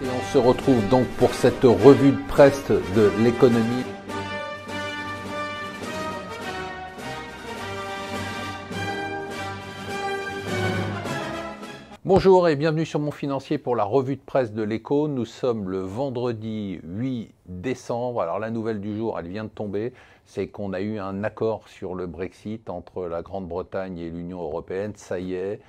Et on se retrouve donc pour cette revue de presse de l'économie. Bonjour et bienvenue sur Mon Financier pour la revue de presse de l'Écho. Nous sommes le vendredi 8 décembre. Alors la nouvelle du jour, elle vient de tomber, c'est qu'on a eu un accord sur le Brexit entre la Grande-Bretagne et l'Union européenne. Ça y est,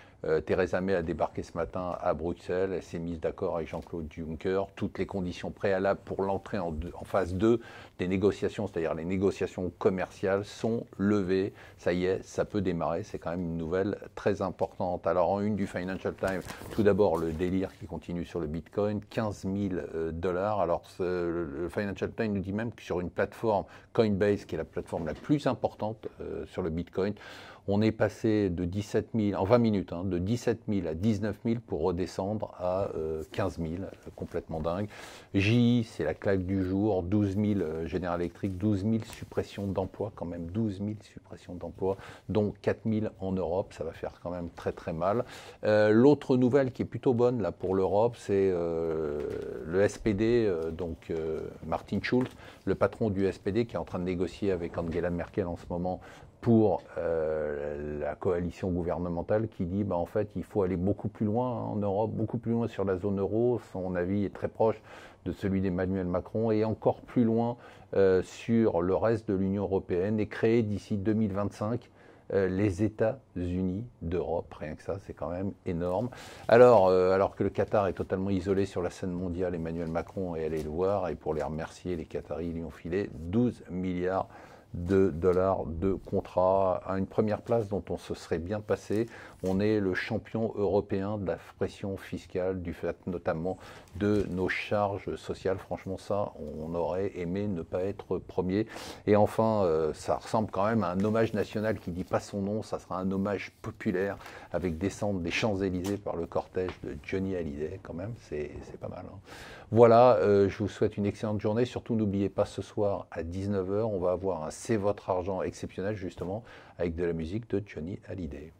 Theresa May a débarqué ce matin à Bruxelles. Elle s'est mise d'accord avec Jean-Claude Juncker. Toutes les conditions préalables pour l'entrée en phase 2 des négociations, c'est-à-dire les négociations commerciales, sont levées. Ça y est, ça peut démarrer. C'est quand même une nouvelle très importante. Alors en une du Financial Times, tout d'abord le délire qui continue sur le Bitcoin, 15 000 dollars. Alors le Financial Times nous dit même que sur une plateforme Coinbase, qui est la plateforme la plus importante sur le Bitcoin, on est passé de 17 000, en 20 minutes, de 17 000 à 19 000 pour redescendre à 15 000, complètement dingue. JI, c'est la claque du jour, 12 000 General Electric, 12 000 suppressions d'emplois, quand même 12 000 suppressions d'emplois, dont 4 000 en Europe, ça va faire quand même très très mal. L'autre nouvelle qui est plutôt bonne là pour l'Europe, c'est le SPD, donc Martin Schulz, le patron du SPD, qui est en train de négocier avec Angela Merkel en ce moment pour la coalition gouvernementale, qui dit en fait il faut aller beaucoup plus loin en Europe, beaucoup plus loin sur la zone euro. Son avis est très proche de celui d'Emmanuel Macron, et encore plus loin sur le reste de l'Union européenne, et créer d'ici 2025 les États-Unis d'Europe. Rien que ça, c'est quand même énorme. Alors que le Qatar est totalement isolé sur la scène mondiale, Emmanuel Macron est allé le voir, et pour les remercier, les Qataris lui ont filé 12 milliards de dollars de contrat à une première place dont on se serait bien passé. On est le champion européen de la pression fiscale, du fait notamment de nos charges sociales. Franchement, ça, on aurait aimé ne pas être premier. Et enfin, ça ressemble quand même à un hommage national qui ne dit pas son nom. Ça sera un hommage populaire avec descente des Champs-Élysées par le cortège de Johnny Hallyday. Quand même, c'est pas mal. Voilà, je vous souhaite une excellente journée. Surtout, n'oubliez pas, ce soir à 19 h, on va avoir un C'est votre argent exceptionnel, justement, avec de la musique de Johnny Hallyday.